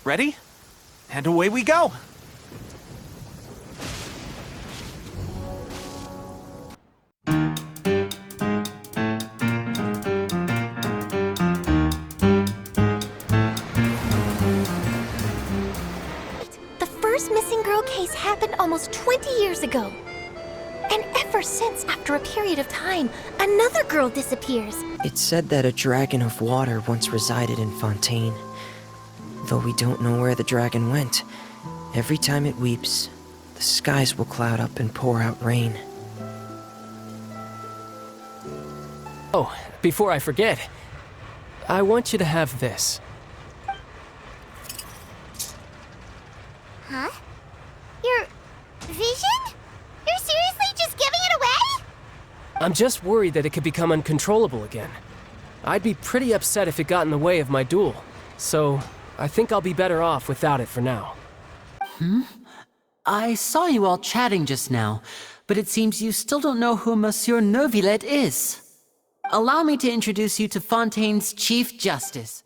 Ready? And away we go! The first missing girl case happened almost 20 years ago. And ever since, after a period of time, another girl disappears. It's said that a dragon of water once resided in Fontaine. Though we don't know where the dragon went, every time it weeps, the skies will cloud up and pour out rain. Oh, before I forget, I want you to have this. Huh? Your vision? You're seriously just giving it away? I'm just worried that it could become uncontrollable again. I'd be pretty upset if it got in the way of my duel, so I think I'll be better off without it for now. I saw you all chatting just now, but it seems you still don't know who Monsieur Neuvillette is. Allow me to introduce you to Fontaine's Chief Justice.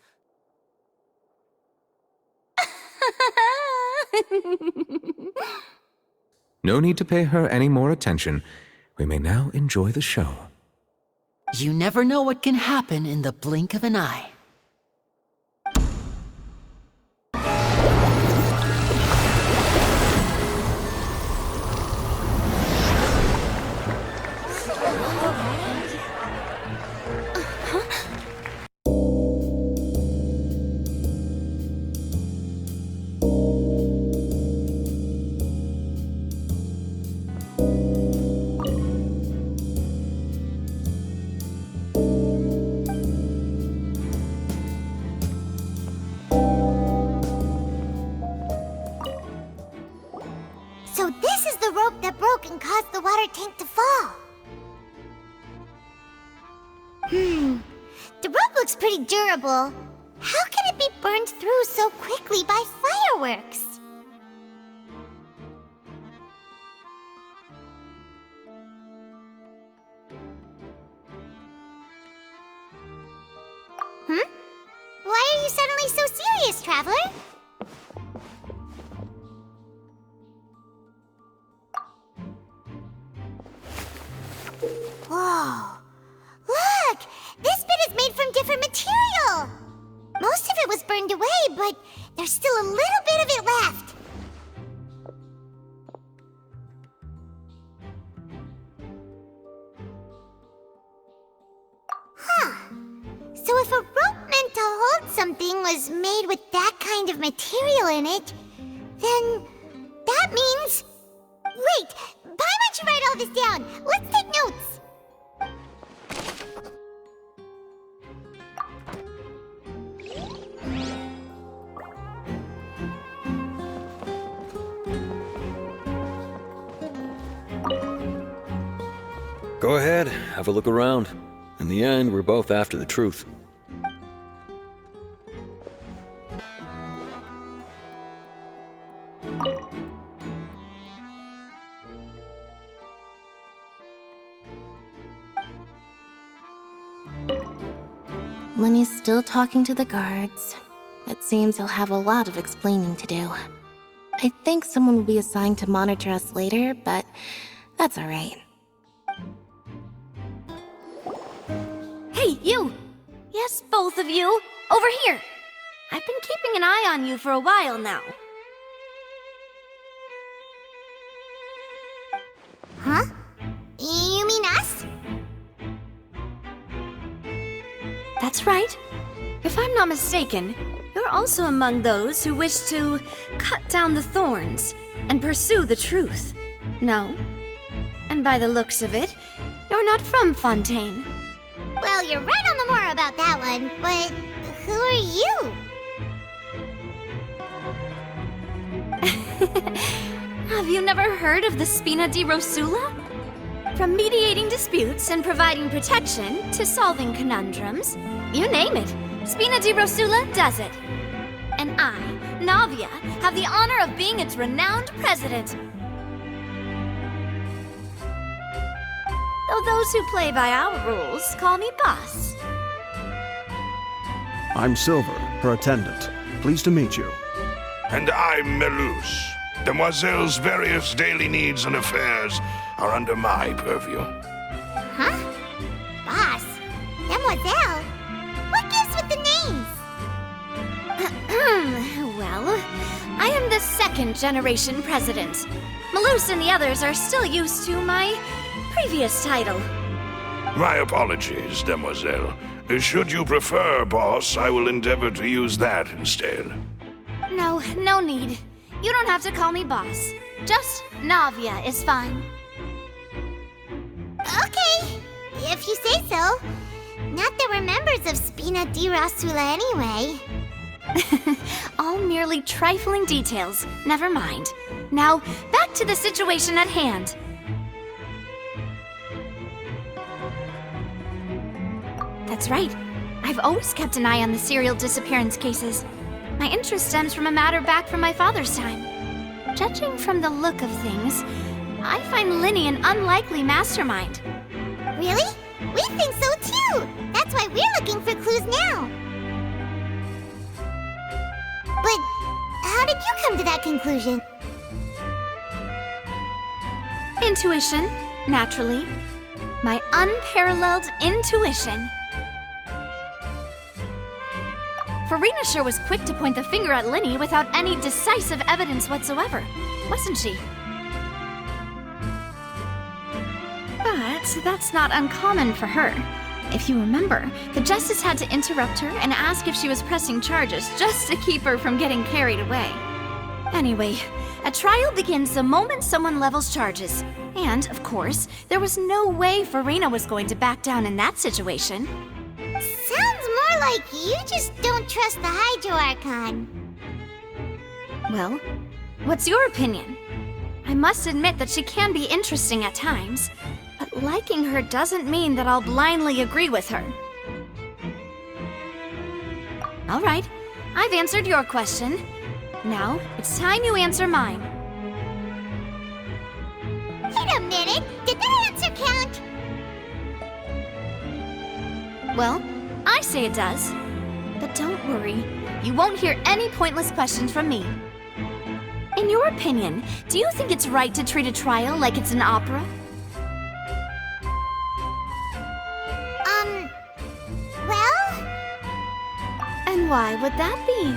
No need to pay her any more attention. We may now enjoy the show. You never know what can happen in the blink of an eye. So this is the rope that broke and caused the water tank to fall. The rope looks pretty durable. How can it be burned through so quickly by fireworks? Why are you suddenly so serious, Traveler? Whoa! Look! This bit is made from different material! Most of it was burned away, but there's still a little bit of it left. Huh. So if a rope meant to hold something was made with that kind of material in it, then that means... Wait! Why don't you write all this down? Let's take notes! Go ahead, have a look around. In the end, we're both after the truth. Lenny's still talking to the guards. It seems he'll have a lot of explaining to do. I think someone will be assigned to monitor us later, but that's alright. Hey, you! Yes, both of you! Over here! I've been keeping an eye on you for a while now. Huh? You mean us? That's right. If I'm not mistaken, you're also among those who wish to cut down the thorns and pursue the truth. No? And by the looks of it, you're not from Fontaine. Well, you're right on the more about that one, but who are you? Have you never heard of the Spina di Rosula? From mediating disputes and providing protection to solving conundrums, you name it, Spina di Rosula does it. And I, Navia, have the honor of being its renowned president. Though those who play by our rules call me boss. I'm Silver, her attendant. Pleased to meet you. And I'm Melus. Demoiselle's various daily needs and affairs are under my purview. Huh? Boss? Demoiselle? What gives with the names? Well, I am the second generation president. Malus and the others are still used to my previous title. My apologies, Demoiselle. Should you prefer, boss, I will endeavor to use that instead. No need. You don't have to call me boss. Just Navia is fine. Okay, if you say so. Not that we're members of Spina di Rosula anyway. All merely trifling details. Never mind. Now, back to the situation at hand. That's right. I've always kept an eye on the serial disappearance cases. My interest stems from a matter back from my father's time. Judging from the look of things, I find Linny an unlikely mastermind. Really? We think so too! That's why we're looking for clues now. But how did you come to that conclusion? Intuition, naturally. My unparalleled intuition. Farina sure was quick to point the finger at Linny without any decisive evidence whatsoever, wasn't she? But that's not uncommon for her. If you remember, the Justice had to interrupt her and ask if she was pressing charges just to keep her from getting carried away. Anyway, a trial begins the moment someone levels charges. And, of course, there was no way Farina was going to back down in that situation. Sounds more like you just don't trust the Hydro Archon. Well, what's your opinion? I must admit that she can be interesting at times, but liking her doesn't mean that I'll blindly agree with her. All right, I've answered your question. Now, it's time you answer mine. Wait a minute! Did that answer count? Well, I say it does. But don't worry, you won't hear any pointless questions from me. In your opinion, do you think it's right to treat a trial like it's an opera? Well? And why would that be?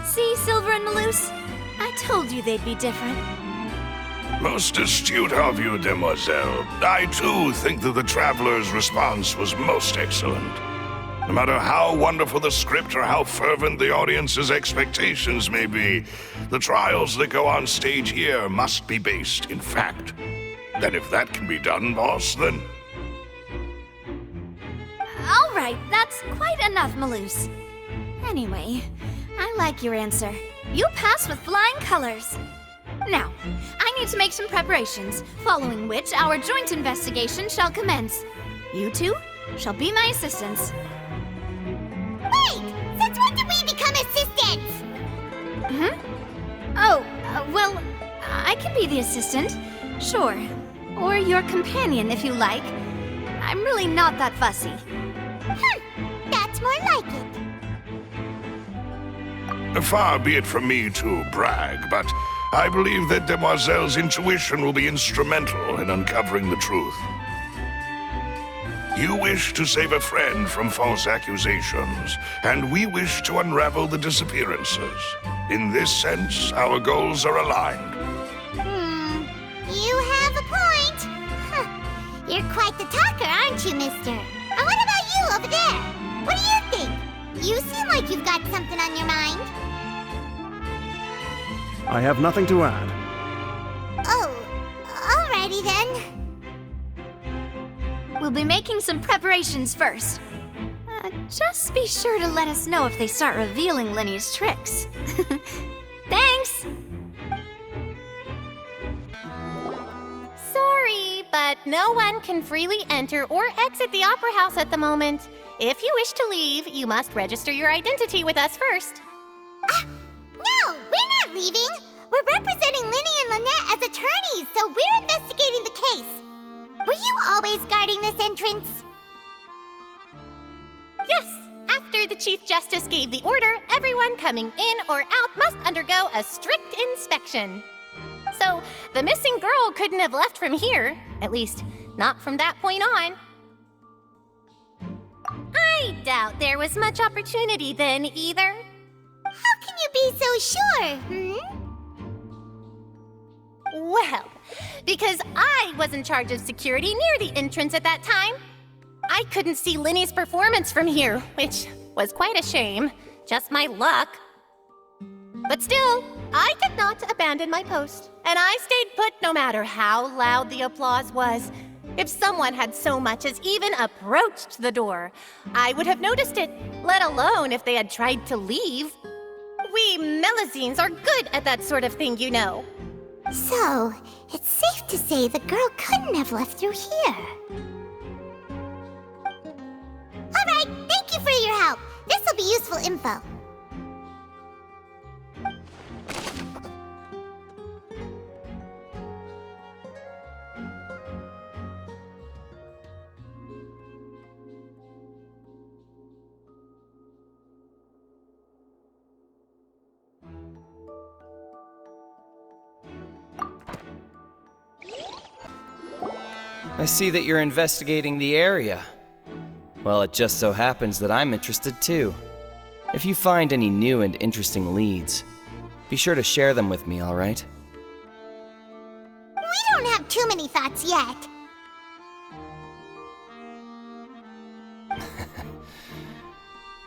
See, Silver and Malus? I told you they'd be different. Most astute of you, Demoiselle. I too think that the Traveler's response was most excellent. No matter how wonderful the script or how fervent the audience's expectations may be, the trials that go on stage here must be based in fact. And if that can be done, boss, then... All right, that's quite enough, Malus. Anyway, I like your answer. You pass with flying colors. Now, I need to make some preparations, following which our joint investigation shall commence. You two shall be my assistants. Wait! Since when did we become assistants? Oh, well, I can be the assistant, sure. Or your companion, if you like. I'm really not that fussy. That's more like it. Far be it from me to brag, but I believe that Demoiselle's intuition will be instrumental in uncovering the truth. You wish to save a friend from false accusations, and we wish to unravel the disappearances. In this sense, our goals are aligned. You have a point. Huh. You're quite the talker, aren't you, mister? And what about you over there? What do you think? You seem like you've got something on your mind. I have nothing to add. Oh, alrighty then. We'll be making some preparations first. Just be sure to let us know if they start revealing Linny's tricks. Thanks! Sorry, but no one can freely enter or exit the Opera House at the moment. If you wish to leave, you must register your identity with us first. No, we're not leaving. We're representing Linny and Lynette as attorneys, so we're investigating the case. Were you always guarding this entrance? Yes, after the Chief Justice gave the order, everyone coming in or out must undergo a strict inspection. So, the missing girl couldn't have left from here, at least, not from that point on. I doubt there was much opportunity then, either. How can you be so sure, Well, because I was in charge of security near the entrance at that time. I couldn't see Linny's performance from here, which was quite a shame. Just my luck. But still, I did not abandon my post, and I stayed put no matter how loud the applause was. If someone had so much as even approached the door, I would have noticed it, let alone if they had tried to leave. We Melusines are good at that sort of thing, you know. So, it's safe to say the girl couldn't have left through here. Alright, thank you for your help. This'll be useful info. I see that you're investigating the area. Well, it just so happens that I'm interested too. If you find any new and interesting leads, be sure to share them with me, alright? We don't have too many thoughts yet.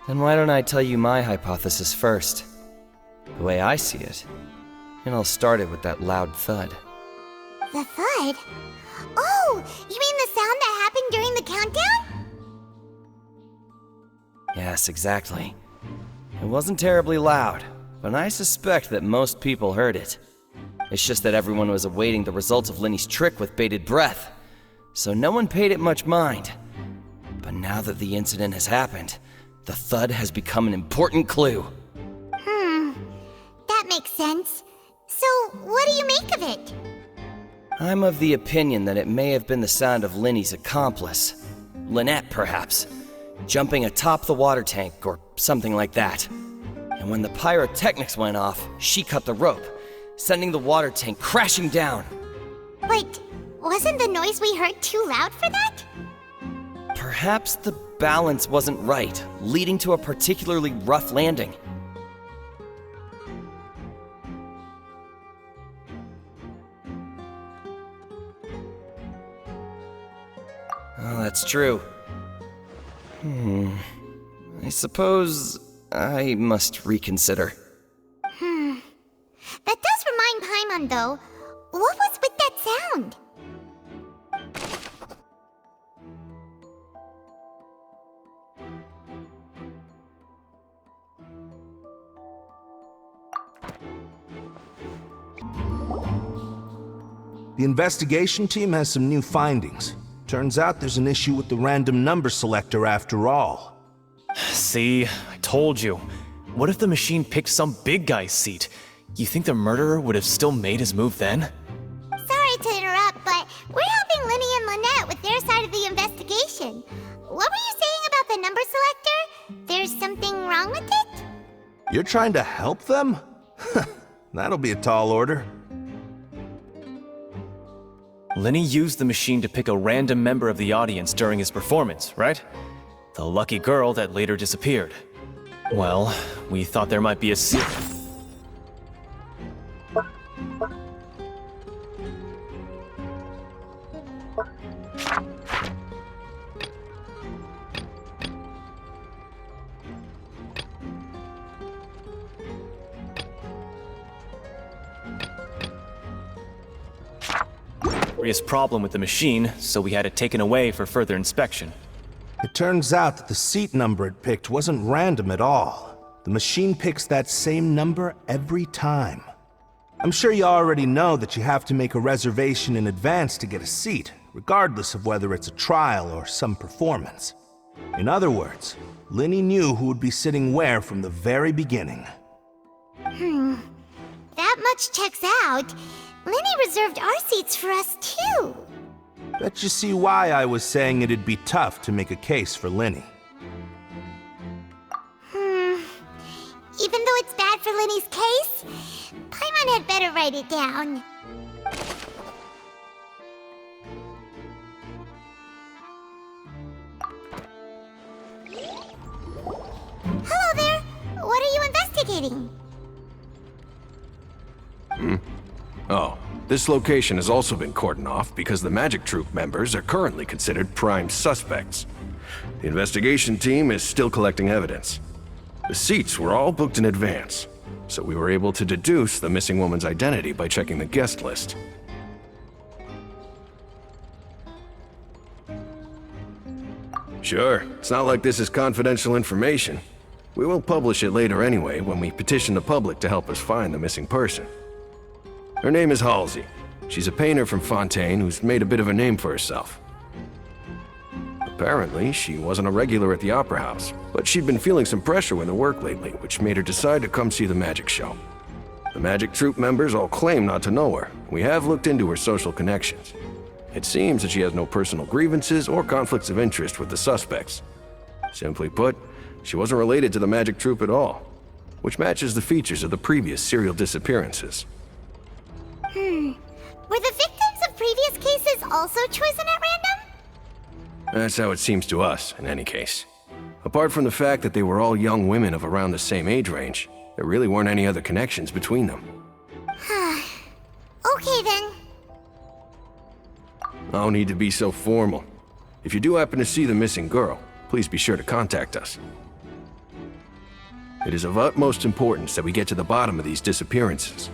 Then why don't I tell you my hypothesis first? The way I see it, it all started with that loud thud. The thud? Oh, you mean the sound that happened during the countdown? Yes, exactly. It wasn't terribly loud, but I suspect that most people heard it. It's just that everyone was awaiting the results of Linny's trick with bated breath, so no one paid it much mind. But now that the incident has happened, the thud has become an important clue. That makes sense. So, what do you make of it? I'm of the opinion that it may have been the sound of Linny's accomplice. Lynette, perhaps. Jumping atop the water tank or something like that. And when the pyrotechnics went off, she cut the rope, sending the water tank crashing down. But wasn't the noise we heard too loud for that? Perhaps the balance wasn't right, leading to a particularly rough landing. Oh, that's true. I suppose I must reconsider. That does remind Paimon, though. What was with that sound? The investigation team has some new findings. Turns out there's an issue with the random number selector after all. See, I told you. What if the machine picked some big guy's seat? You think the murderer would have still made his move then? Sorry to interrupt, but we're helping Linny and Lynette with their side of the investigation. What were you saying about the number selector? There's something wrong with it? You're trying to help them? That'll be a tall order. Linny used the machine to pick a random member of the audience during his performance, right? The lucky girl that later disappeared. Well, we thought there might be a serious problem with the machine, so we had it taken away for further inspection. It turns out that the seat number it picked wasn't random at all. The machine picks that same number every time. I'm sure you already know that you have to make a reservation in advance to get a seat, regardless of whether it's a trial or some performance. In other words, Linny knew who would be sitting where from the very beginning. that much checks out, Lenny reserved our seats for us too. Bet you see why I was saying it'd be tough to make a case for Lenny. Even though it's bad for Lenny's case, Paimon had better write it down. Hello there! What are you investigating? Oh, this location has also been cordoned off because the Magic Troop members are currently considered prime suspects. The investigation team is still collecting evidence. The seats were all booked in advance, so we were able to deduce the missing woman's identity by checking the guest list. Sure, it's not like this is confidential information. We will publish it later anyway when we petition the public to help us find the missing person. Her name is Halsey. She's a painter from Fontaine who's made a bit of a name for herself. Apparently, she wasn't a regular at the Opera House, but she'd been feeling some pressure with her work lately, which made her decide to come see the magic show. The Magic Troop members all claim not to know her. We have looked into her social connections. It seems that she has no personal grievances or conflicts of interest with the suspects. Simply put, she wasn't related to the Magic Troop at all, which matches the features of the previous serial disappearances. Were the victims of previous cases also chosen at random? That's how it seems to us, in any case. Apart from the fact that they were all young women of around the same age range, there really weren't any other connections between them. Okay then. No need to be so formal. If you do happen to see the missing girl, please be sure to contact us. It is of utmost importance that we get to the bottom of these disappearances.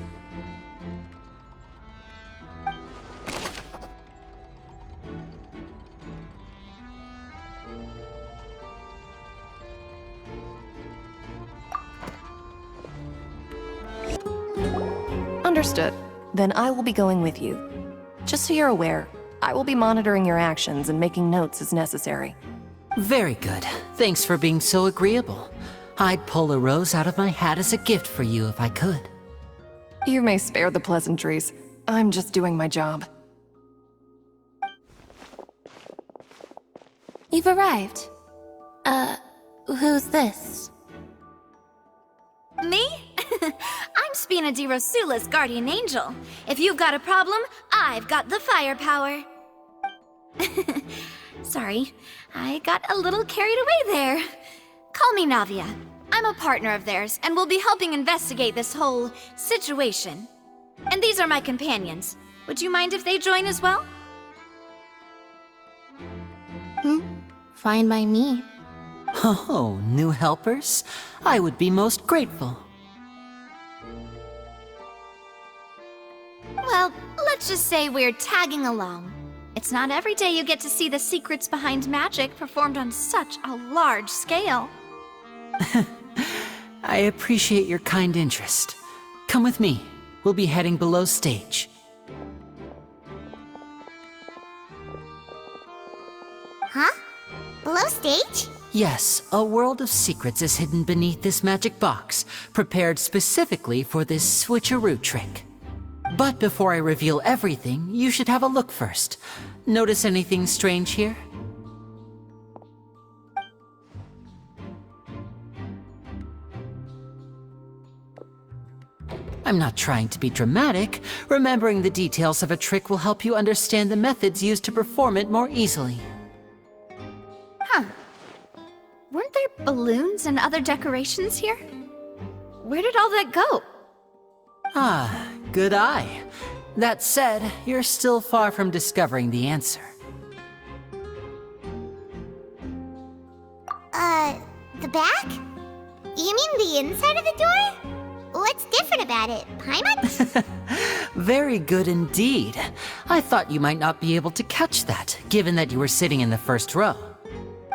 Understood. Then I will be going with you. Just so you're aware, I will be monitoring your actions and making notes as necessary. Very good. Thanks for being so agreeable. I'd pull a rose out of my hat as a gift for you if I could. You may spare the pleasantries. I'm just doing my job. You've arrived. Who's this? Me? I'm Spina di Rosula's guardian angel. If you've got a problem, I've got the firepower. Sorry, I got a little carried away there. Call me Navia. I'm a partner of theirs, and will be helping investigate this whole situation. And these are my companions. Would you mind if they join as well? Fine by me. Oh, new helpers? I would be most grateful. Well, let's just say we're tagging along. It's not every day you get to see the secrets behind magic performed on such a large scale. I appreciate your kind interest. Come with me. We'll be heading below stage. Huh? Below stage? Yes, a world of secrets is hidden beneath this magic box, prepared specifically for this switcheroo trick. But before I reveal everything, you should have a look first. Notice anything strange here? I'm not trying to be dramatic. Remembering the details of a trick will help you understand the methods used to perform it more easily. Huh. Weren't there balloons and other decorations here? Where did all that go? Ah, good eye. That said, you're still far from discovering the answer. The back? You mean the inside of the door? What's different about it, Paimon? Very good indeed. I thought you might not be able to catch that, given that you were sitting in the first row.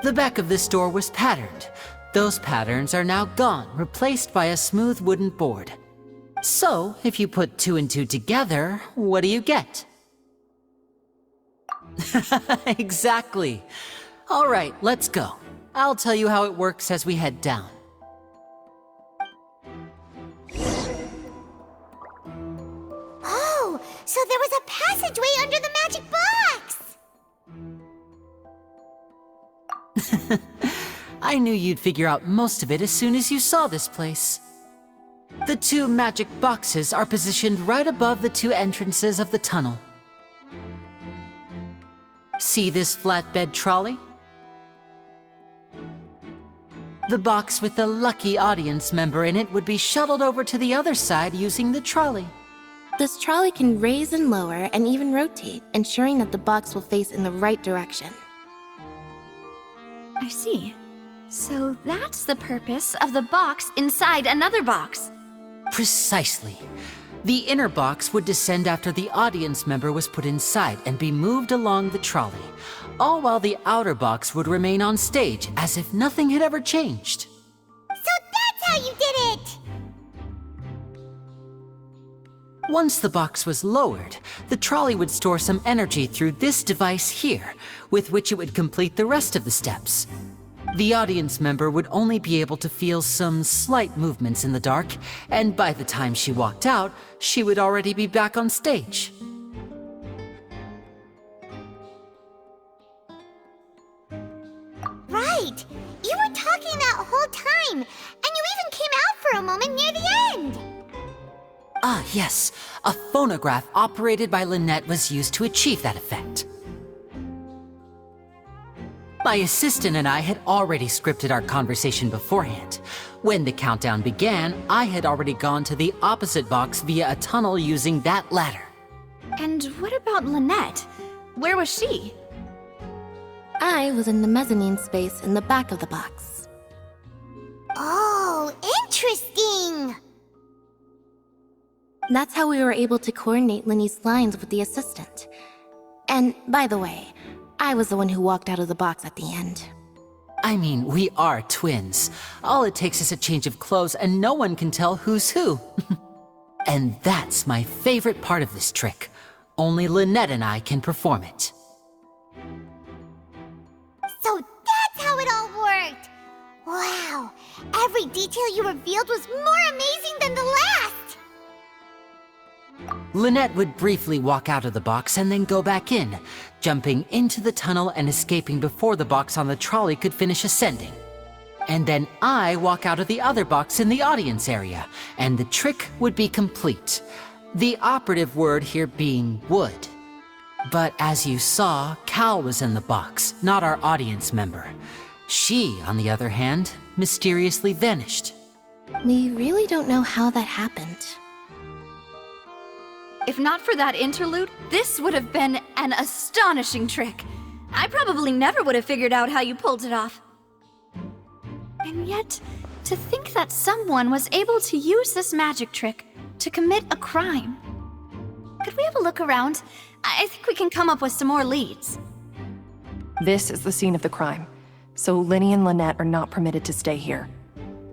The back of this door was patterned. Those patterns are now gone, replaced by a smooth wooden board. So, if you put 2 and 2 together, what do you get? Exactly. All right, let's go. I'll tell you how it works as we head down. so there was a passageway under the magic box! I knew you'd figure out most of it as soon as you saw this place. The two magic boxes are positioned right above the two entrances of the tunnel. See this flatbed trolley? The box with the lucky audience member in it would be shuttled over to the other side using the trolley. This trolley can raise and lower and even rotate, ensuring that the box will face in the right direction. I see. So that's the purpose of the box inside another box. Precisely. The inner box would descend after the audience member was put inside and be moved along the trolley, all while the outer box would remain on stage as if nothing had ever changed. So that's how you did it! Once the box was lowered, the trolley would store some energy through this device here, with which it would complete the rest of the steps. The audience member would only be able to feel some slight movements in the dark, and by the time she walked out, she would already be back on stage. Right! You were talking that whole time, and you even came out for a moment near the end! Ah, yes. A phonograph operated by Lynette was used to achieve that effect. My assistant and I had already scripted our conversation beforehand. When the countdown began, I had already gone to the opposite box via a tunnel using that ladder. And what about Lynette? Where was she? I was in the mezzanine space in the back of the box. Oh, interesting! That's how we were able to coordinate Linny's lines with the assistant. And, by the way, I was the one who walked out of the box at the end. I mean, we are twins. All it takes is a change of clothes and no one can tell who's who. And that's my favorite part of this trick. Only Lynette and I can perform it. So that's how it all worked! Wow! Every detail you revealed was more amazing than the last! Lynette would briefly walk out of the box and then go back in, jumping into the tunnel and escaping before the box on the trolley could finish ascending. And then I walk out of the other box in the audience area, and the trick would be complete. The operative word here being would. But as you saw, Cal was in the box, not our audience member. She, on the other hand, mysteriously vanished. We really don't know how that happened. If not for that interlude, this would have been an astonishing trick. I probably never would have figured out how you pulled it off. And yet, to think that someone was able to use this magic trick to commit a crime. Could we have a look around? I think we can come up with some more leads. This is the scene of the crime, so Linny and Lynette are not permitted to stay here.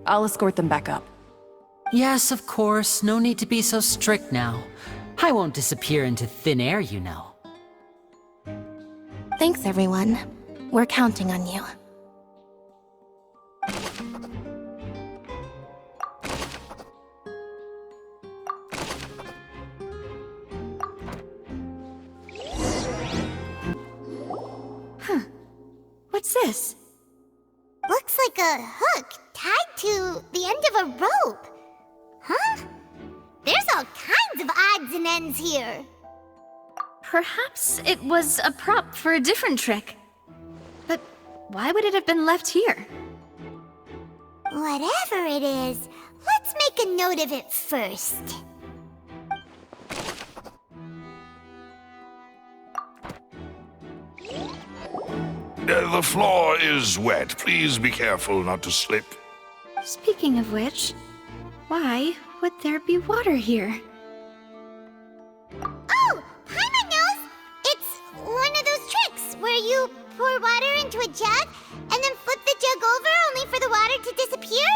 I'll escort them back up. Yes, of course. No need to be so strict now. I won't disappear into thin air, you know. Thanks, everyone. We're counting on you. Huh. What's this? Looks like a hook tied to the end of a rope. Huh? There's all kinds of odds and ends here. Perhaps it was a prop for a different trick. But why would it have been left here? Whatever it is, let's make a note of it first. The floor is wet. Please be careful not to slip. Speaking of which, why would there be water here? Oh! Paimon knows! It's one of those tricks where you pour water into a jug and then flip the jug over only for the water to disappear?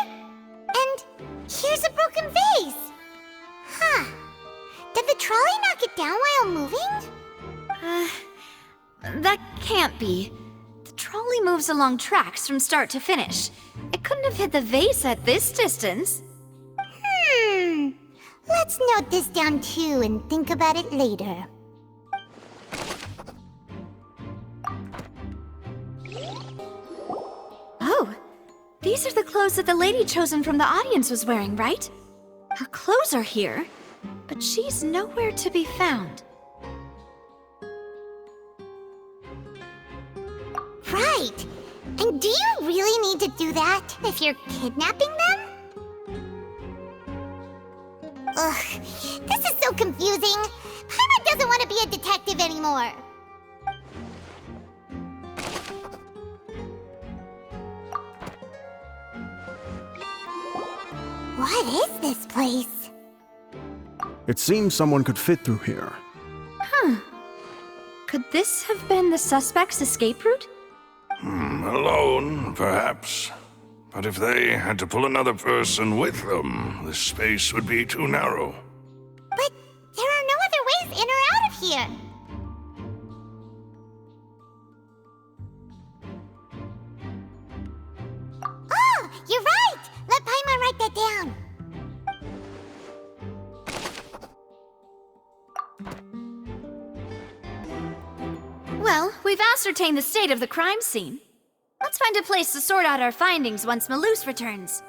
And here's a broken vase! Huh. Did the trolley knock it down while moving? That can't be. The trolley moves along tracks from start to finish. It couldn't have hit the vase at this distance. Let's Let's note this down too and think about it later. Oh, these are the clothes that the lady chosen from the audience was wearing, right? Her clothes are here, but she's nowhere to be found. Right! And do you really need to do that if you're kidnapping them? Ugh, this is so confusing. Paimon doesn't want to be a detective anymore. What is this place? It seems someone could fit through here. Huh. Could this have been the suspect's escape route? Alone, perhaps. But if they had to pull another person with them, the space would be too narrow. But there are no other ways in or out of here. Oh, you're right! Let Paimon write that down. Well, we've ascertained the state of the crime scene. Let's find a place to sort out our findings once Malus returns.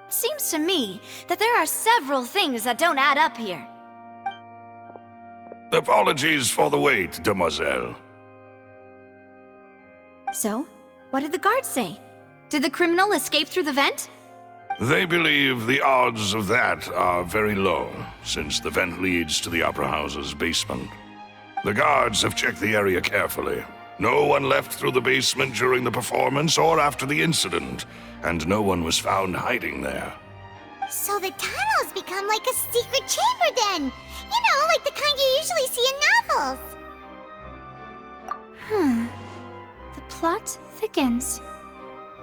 It seems to me that there are several things that don't add up here. Apologies for the wait, demoiselle. So, what did the guards say? Did the criminal escape through the vent? They believe the odds of that are very low, since the vent leads to the Opera House's basement. The guards have checked the area carefully. No one left through the basement during the performance or after the incident, and no one was found hiding there. So the tunnels become like a secret chamber then! You know, like the kind you usually see in novels! The plot thickens.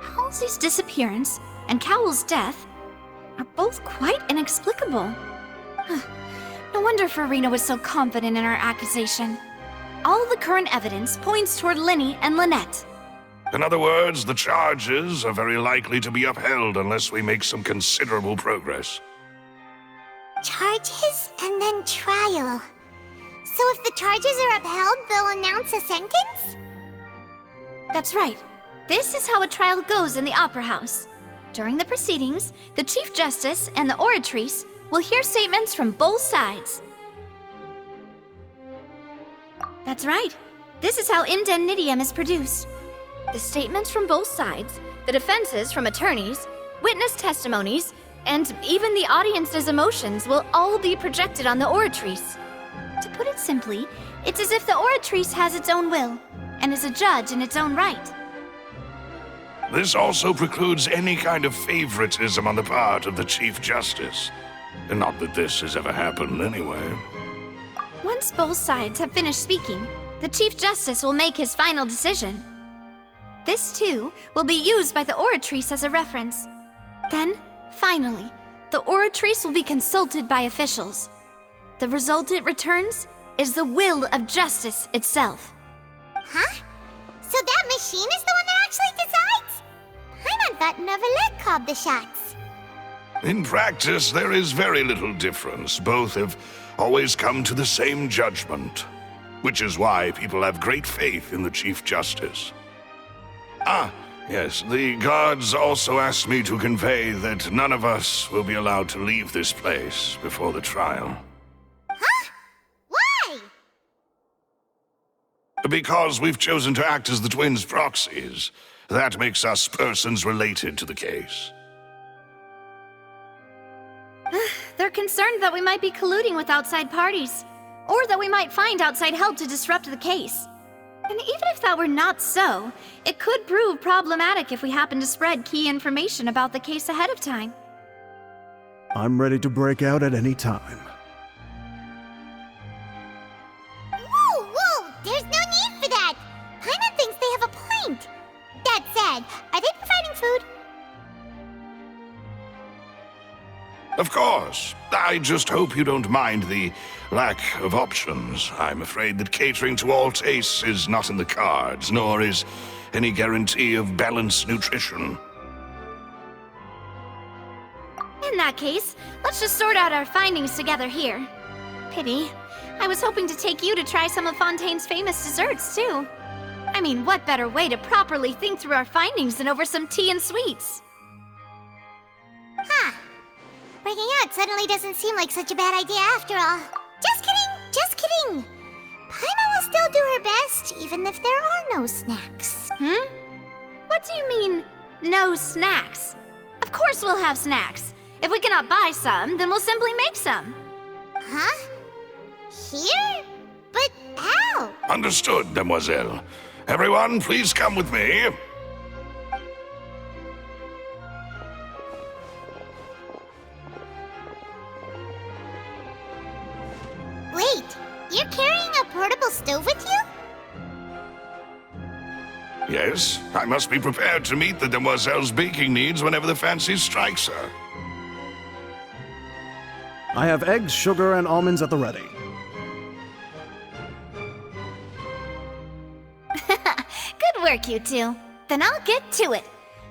Halsey's disappearance and Cowell's death are both quite inexplicable. No wonder Farina was so confident in her accusation. All the current evidence points toward Linny and Lynette. In other words, the charges are very likely to be upheld unless we make some considerable progress. Charges and then trial. So if the charges are upheld, they'll announce a sentence? That's right. This is how a trial goes in the Opera House. During the proceedings, the Chief Justice and the Oratrice will hear statements from both sides. That's right. This is how indemnitium is produced. The statements from both sides, the defenses from attorneys, witness testimonies, and even the audience's emotions will all be projected on the Oratrice. To put it simply, it's as if the Oratrice has its own will, and is a judge in its own right. This also precludes any kind of favoritism on the part of the Chief Justice. And not that this has ever happened anyway. Once both sides have finished speaking, the Chief Justice will make his final decision. This, too, will be used by the Oratrice as a reference. Then, finally, the Oratrice will be consulted by officials. The result it returns is the will of justice itself. Huh? So that machine is the one that actually decides? Paimon thought Neuvillette called the shots. In practice, there is very little difference. Both have always come to the same judgment, which is why people have great faith in the Chief Justice. Ah, yes, the guards also asked me to convey that none of us will be allowed to leave this place before the trial. Huh? Why? Because we've chosen to act as the twins' proxies. That makes us persons related to the case. They're concerned that we might be colluding with outside parties, or that we might find outside help to disrupt the case. And even if that were not so, it could prove problematic if we happen to spread key information about the case ahead of time. I'm ready to break out at any time. Whoa, whoa! There's no need for that! Paimon thinks they have a point! That said, are they providing food? Of course. I just hope you don't mind the lack of options. I'm afraid that catering to all tastes is not in the cards, nor is any guarantee of balanced nutrition. In that case, let's just sort out our findings together here. Pity. I was hoping to take you to try some of Fontaine's famous desserts, too. I mean, what better way to properly think through our findings than over some tea and sweets? Huh. Breaking out suddenly doesn't seem like such a bad idea after all. Just kidding, just kidding. Paimon will still do her best, even if there are no snacks. What do you mean, no snacks? Of course we'll have snacks. If we cannot buy some, then we'll simply make some. Huh? Here? But how? Understood, demoiselle. Everyone, please come with me. Wait, you're carrying a portable stove with you? Yes, I must be prepared to meet the demoiselle's baking needs whenever the fancy strikes her. I have eggs, sugar, and almonds at the ready. Good work, you two. Then I'll get to it.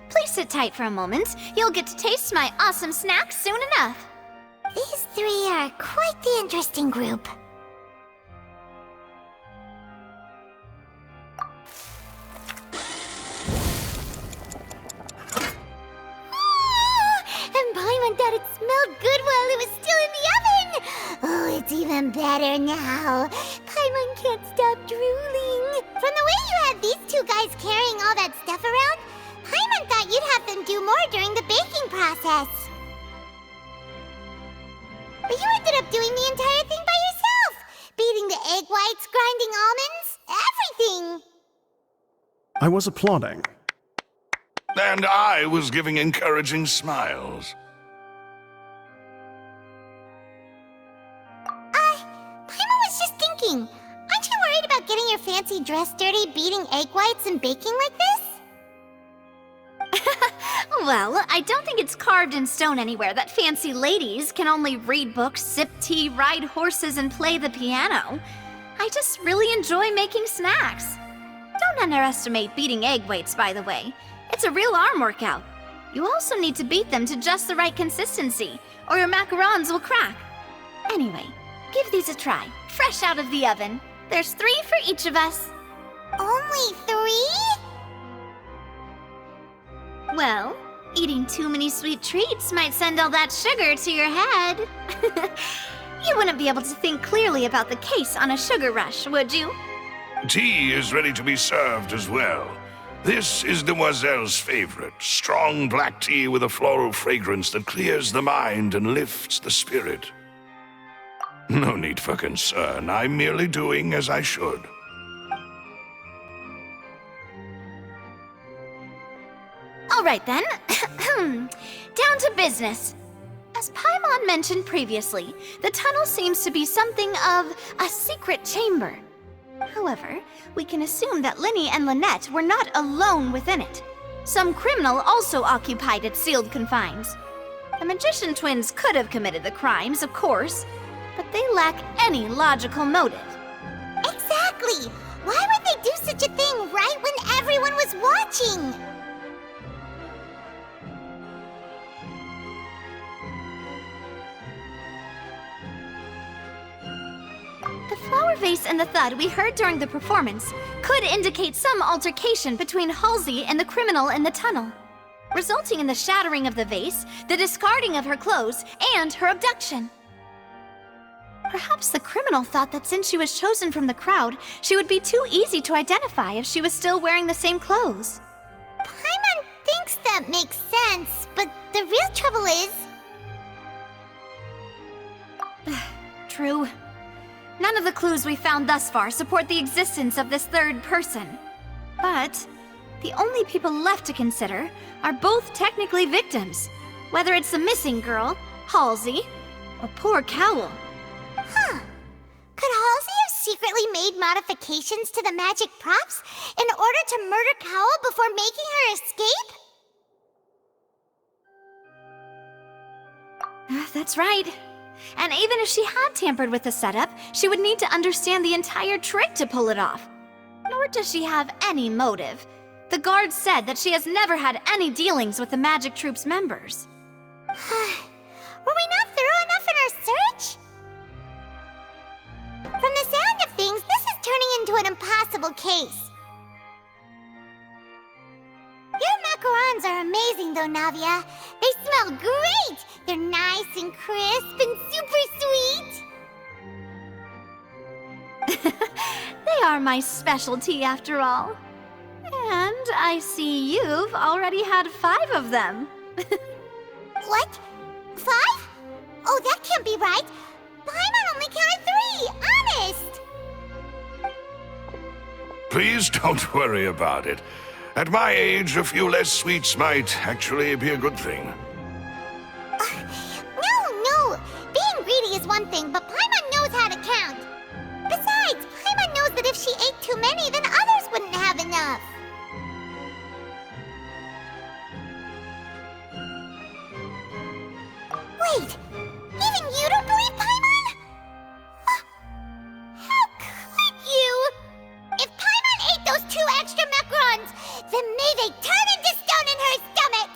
Please sit tight for a moment. You'll get to taste my awesome snacks soon enough. These three are quite the interesting group. And Paimon thought it smelled good while it was still in the oven! Oh, it's even better now. Paimon can't stop drooling. From the way you had these two guys carrying all that stuff around, Paimon thought you'd have them do more during the baking process. But you ended up doing the entire thing by yourself! Beating the egg whites, grinding almonds, everything! I was applauding. And I was giving encouraging smiles. Paimon was just thinking, aren't you worried about getting your fancy dress dirty beating egg whites and baking like this? Well, I don't think it's carved in stone anywhere that fancy ladies can only read books, sip tea, ride horses, and play the piano. I just really enjoy making snacks. Don't underestimate beating egg whites, by the way. It's a real arm workout. You also need to beat them to just the right consistency, or your macarons will crack. Anyway, give these a try, fresh out of the oven. There's 3 for each of us. Only 3? Well, eating too many sweet treats might send all that sugar to your head. You wouldn't be able to think clearly about the case on a sugar rush, would you? Tea is ready to be served as well. This is Demoiselle's favorite, strong black tea with a floral fragrance that clears the mind and lifts the spirit. No need for concern, I'm merely doing as I should. All right then, down to business. As Paimon mentioned previously, the tunnel seems to be something of a secret chamber. However, we can assume that Linny and Lynette were not alone within it. Some criminal also occupied its sealed confines. The magician twins could have committed the crimes, of course, but they lack any logical motive. Exactly! Why would they do such a thing right when everyone was watching? The flower vase and the thud we heard during the performance could indicate some altercation between Halsey and the criminal in the tunnel, resulting in the shattering of the vase, the discarding of her clothes, and her abduction. Perhaps the criminal thought that since she was chosen from the crowd, she would be too easy to identify if she was still wearing the same clothes. Paimon thinks that makes sense, but the real trouble is... True. None of the clues we found thus far support the existence of this third person. But the only people left to consider are both technically victims, whether it's the missing girl, Halsey, or poor Cowell. Huh. Could Halsey have secretly made modifications to the magic props in order to murder Cowell before making her escape? That's right. And even if she had tampered with the setup, she would need to understand the entire trick to pull it off. Nor does she have any motive. The guard said that she has never had any dealings with the Magic Troop's members. We're into an impossible case. Your macarons are amazing though, Navia. They smell great! They're nice and crisp and super sweet! They are my specialty after all. And I see you've already had 5 of them. What? 5? Oh, that can't be right! Paimon only counted 3, honest! Please don't worry about it. At my age, a few less sweets might actually be a good thing. No! Being greedy is one thing, but Paimon knows how to count. Besides, Paimon knows that if she ate too many, then others wouldn't have enough. Wait, even you don't believe Paimon? How could you? If Paimon ate those 2 extra macarons, then may they turn into stone in her stomach!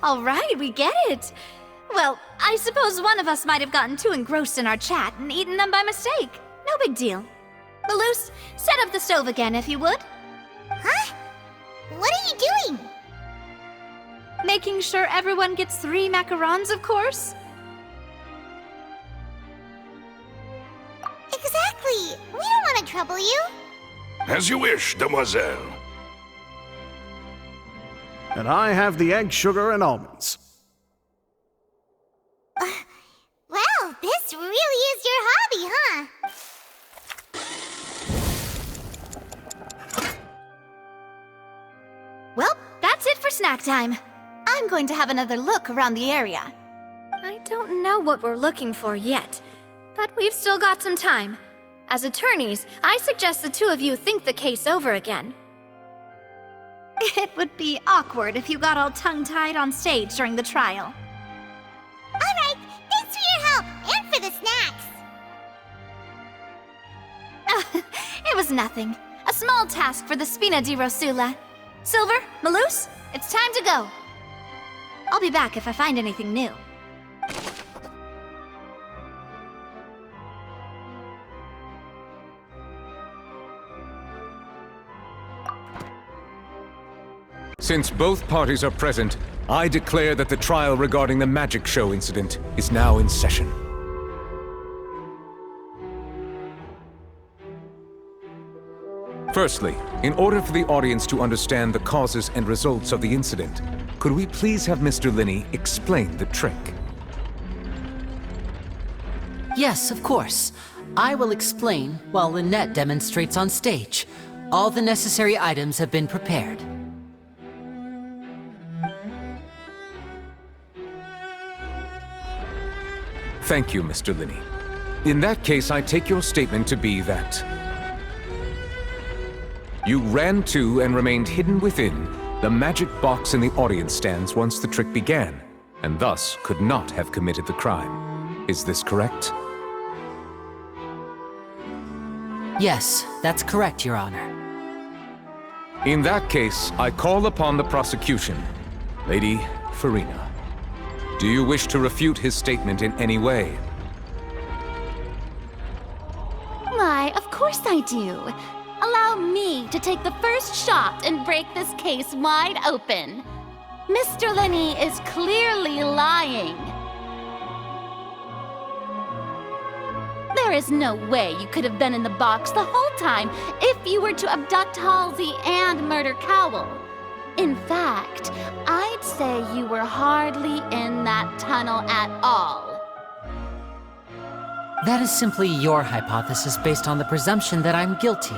All right, we get it. Well, I suppose one of us might have gotten too engrossed in our chat and eaten them by mistake. No big deal. Malus, set up the stove again if you would. Huh? What are you doing? Making sure everyone gets 3 macarons, of course. Exactly. We don't want to trouble you. As you wish, demoiselle. And I have the egg, sugar, and almonds. Well, this really is your hobby, huh? Well, that's it for snack time. I'm going to have another look around the area. I don't know what we're looking for yet, but we've still got some time. As attorneys, I suggest the 2 of you think the case over again. It would be awkward if you got all tongue-tied on stage during the trial. Alright, thanks for your help, and for the snacks. It was nothing. A small task for the Spina di Rosula. Silver, Malus, it's time to go. I'll be back if I find anything new. Since both parties are present, I declare that the trial regarding the magic show incident is now in session. Firstly, in order for the audience to understand the causes and results of the incident, could we please have Mr. Linney explain the trick? Yes, of course. I will explain while Lynette demonstrates on stage. All the necessary items have been prepared. Thank you, Mr. Linney. In that case, I take your statement to be that you ran to and remained hidden within the magic box in the audience stands once the trick began, and thus could not have committed the crime. Is this correct? Yes, that's correct, Your Honor. In that case, I call upon the prosecution. Lady Farina, do you wish to refute his statement in any way? Why, of course I do. Allow me to take the first shot and break this case wide open. Mr. Linney is clearly lying. There is no way you could have been in the box the whole time if you were to abduct Halsey and murder Cowell. In fact, I'd say you were hardly in that tunnel at all. That is simply your hypothesis based on the presumption that I'm guilty.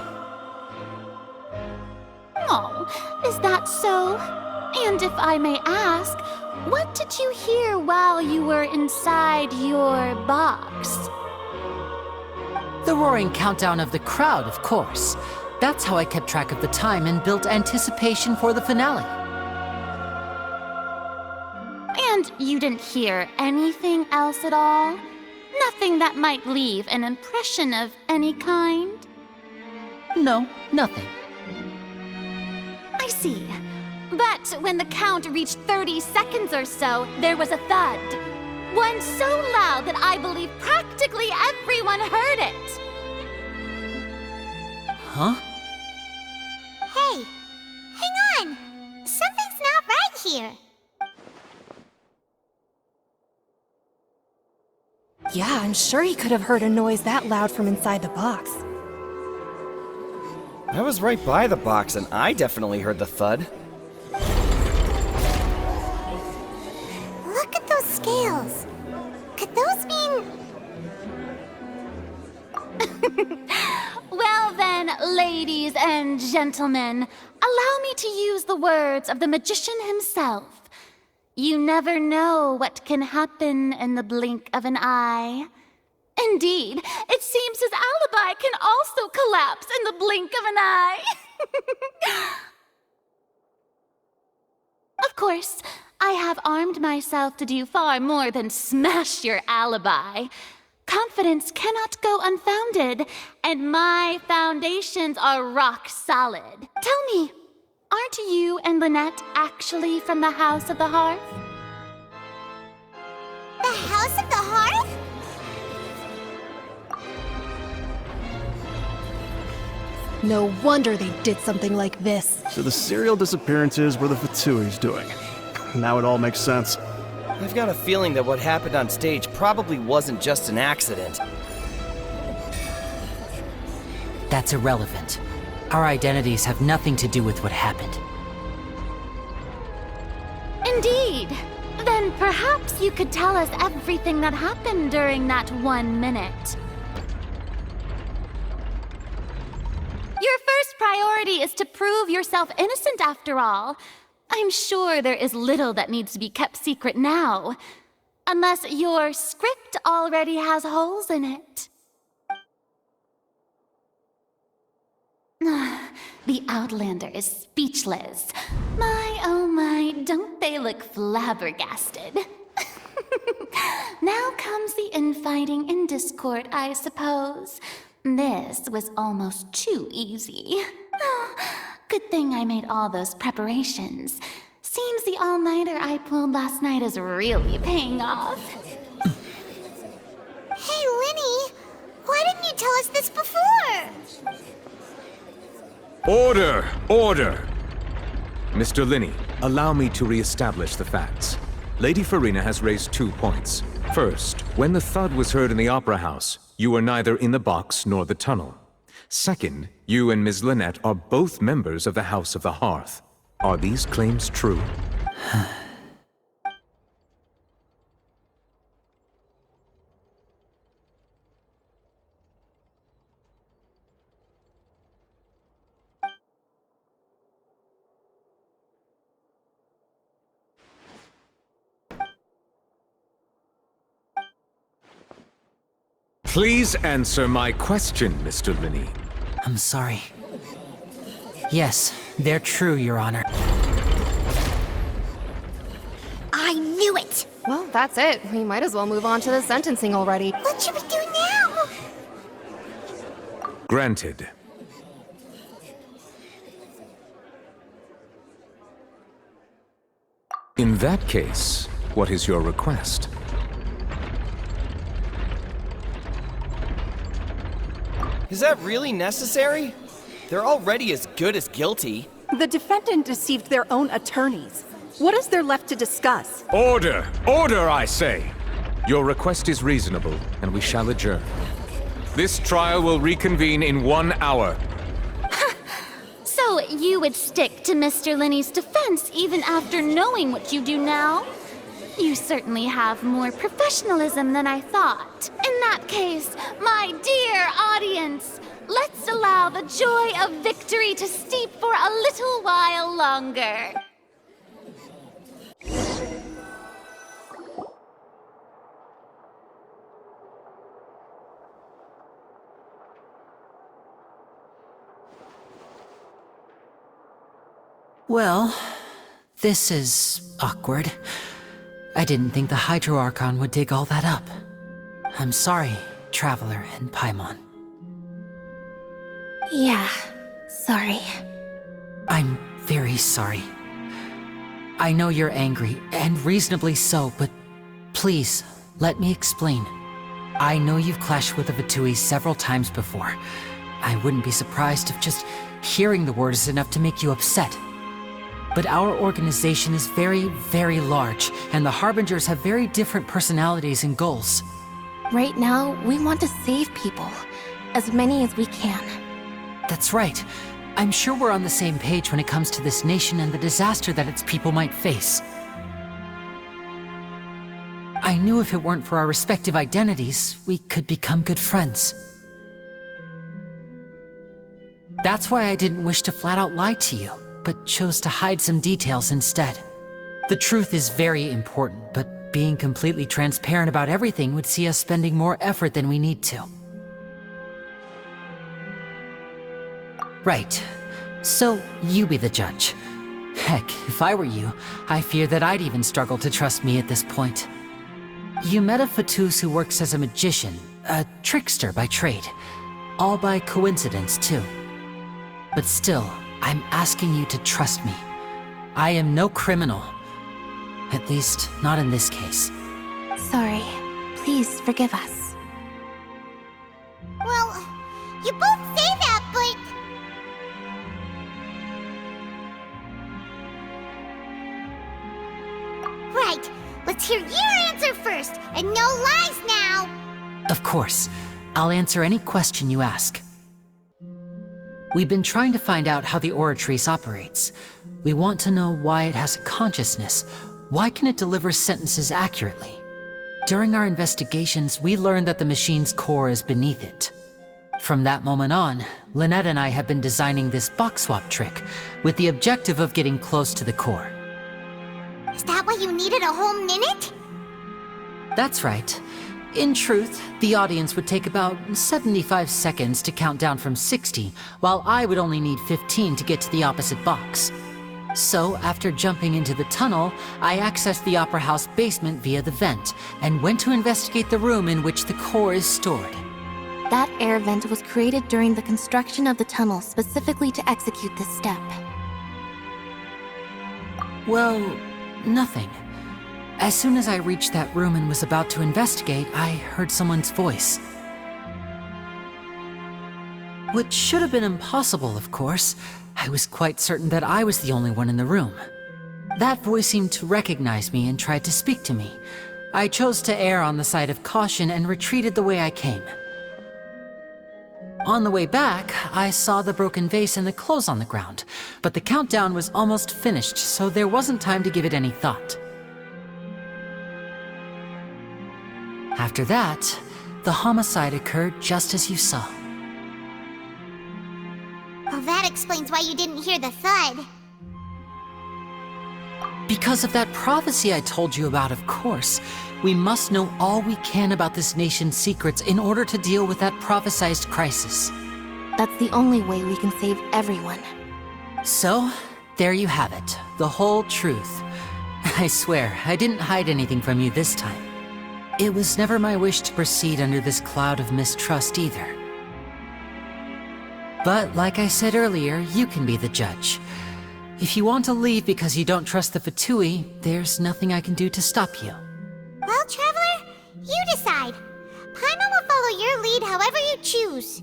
Oh, is that so? And if I may ask, what did you hear while you were inside your box? The roaring countdown of the crowd, of course. That's how I kept track of the time and built anticipation for the finale. And you didn't hear anything else at all? Nothing that might leave an impression of any kind? No, nothing. I see. But when the count reached 30 seconds or so, there was a thud. One so loud that I believe practically everyone heard it. Huh? Hey, hang on! Something's not right here. Yeah, I'm sure he could have heard a noise that loud from inside the box. I was right by the box, and I definitely heard the thud. Look at those scales. Could those mean... Well then, ladies and gentlemen, allow me to use the words of the magician himself. You never know what can happen in the blink of an eye. Indeed, it seems his alibi can also collapse in the blink of an eye. Of course, I have armed myself to do far more than smash your alibi. Confidence cannot go unfounded, and my foundations are rock solid. Tell me, aren't you and Lynette actually from the House of the Hearth? The House of the Hearth? No wonder they did something like this. So the serial disappearances were the Fatui's doing. Now it all makes sense. I've got a feeling that what happened on stage probably wasn't just an accident. That's irrelevant. Our identities have nothing to do with what happened. Indeed. Then perhaps you could tell us everything that happened during that 1 minute. Your first priority is to prove yourself innocent after all. I'm sure there is little that needs to be kept secret now. Unless your script already has holes in it. The Outlander is speechless. My, oh my, don't they look flabbergasted? Now comes the infighting and discord, I suppose. This was almost too easy. Good thing I made all those preparations. Seems the all-nighter I pulled last night is really paying off. Hey, Linny! Why didn't you tell us this before? Order! Order! Mr. Linney, allow me to re-establish the facts. Lady Farina has raised 2 points. First, when the thud was heard in the Opera House, you were neither in the box nor the tunnel. Second, you and Ms. Lynette are both members of the House of the Hearth. Are these claims true? Please answer my question, Mr. Linney. I'm sorry. Yes, they're true, Your Honor. I knew it! Well, that's it. We might as well move on to the sentencing already. What should we do now? Granted. In that case, what is your request? Is that really necessary? They're already as good as guilty. The defendant deceived their own attorneys. What is there left to discuss? Order! Order, I say! Your request is reasonable, and we shall adjourn. This trial will reconvene in 1 hour. So you would stick to Mr. Linney's defense even after knowing what you do now? You certainly have more professionalism than I thought. In that case, my dear audience, let's allow the joy of victory to steep for a little while longer. Well, this is awkward. I didn't think the Hydro Archon would dig all that up. I'm sorry, Traveler and Paimon. Yeah, sorry. I'm very sorry. I know you're angry, and reasonably so, but please, let me explain. I know you've clashed with the Fatui several times before. I wouldn't be surprised if just hearing the word is enough to make you upset. But our organization is very, very large, and the Harbingers have very different personalities and goals. Right now, we want to save people. As many as we can. That's right. I'm sure we're on the same page when it comes to this nation and the disaster that its people might face. I knew if it weren't for our respective identities, we could become good friends. That's why I didn't wish to flat out lie to you, but chose to hide some details instead. The truth is very important, but being completely transparent about everything would see us spending more effort than we need to. Right. So, you be the judge. Heck, if I were you, I fear that I'd even struggle to trust me at this point. You met a Fatus who works as a magician, a trickster by trade. All by coincidence, too. But still, I'm asking you to trust me. I am no criminal. At least, not in this case. Sorry. Please forgive us. Well, you both say that, but... Right. Let's hear your answer first, and no lies now! Of course. I'll answer any question you ask. We've been trying to find out how the Oratrice operates. We want to know why it has a consciousness. Why can it deliver sentences accurately? During our investigations, we learned that the machine's core is beneath it. From that moment on, Lynette and I have been designing this box swap trick, with the objective of getting close to the core. Is that why you needed a whole minute? That's right. In truth, the audience would take about 75 seconds to count down from 60, while I would only need 15 to get to the opposite box. So, after jumping into the tunnel, I accessed the Opera House basement via the vent, and went to investigate the room in which the core is stored. That air vent was created during the construction of the tunnel specifically to execute this step. Well, nothing. As soon as I reached that room and was about to investigate, I heard someone's voice. Which should have been impossible, of course. I was quite certain that I was the only one in the room. That voice seemed to recognize me and tried to speak to me. I chose to err on the side of caution and retreated the way I came. On the way back, I saw the broken vase and the clothes on the ground, but the countdown was almost finished, so there wasn't time to give it any thought. After that, the homicide occurred just as you saw. Well, that explains why you didn't hear the thud. Because of that prophecy I told you about, of course. We must know all we can about this nation's secrets in order to deal with that prophesized crisis. That's the only way we can save everyone. So, there you have it. The whole truth. I swear, I didn't hide anything from you this time. It was never my wish to proceed under this cloud of mistrust either. But like I said earlier, you can be the judge. If you want to leave because you don't trust the Fatui, there's nothing I can do to stop you. Well, Traveler, you decide. Paimon will follow your lead however you choose.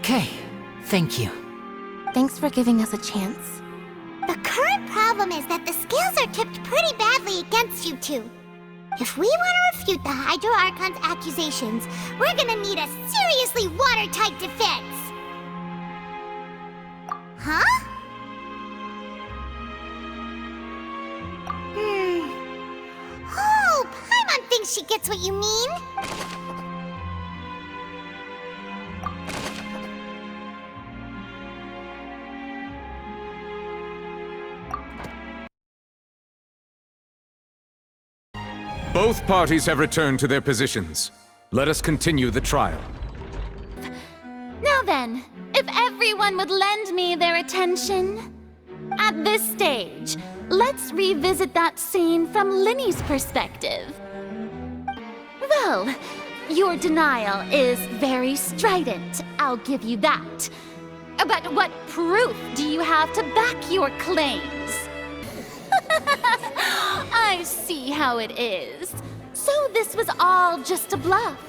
Okay, thank you. Thanks for giving us a chance. The current problem is that the scales are tipped pretty badly against you two. If we want to refute the Hydro Archon's accusations, we're gonna need a seriously watertight defense. Huh? Oh, Paimon thinks she gets what you mean. Both parties have returned to their positions. Let us continue the trial. Now then, if everyone would lend me their attention. At this stage, let's revisit that scene from Linny's perspective. Well, your denial is very strident, I'll give you that. But what proof do you have to back your claims? I see how it is. So this was all just a bluff.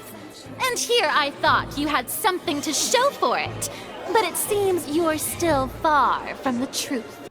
And here I thought you had something to show for it. But it seems you're still far from the truth.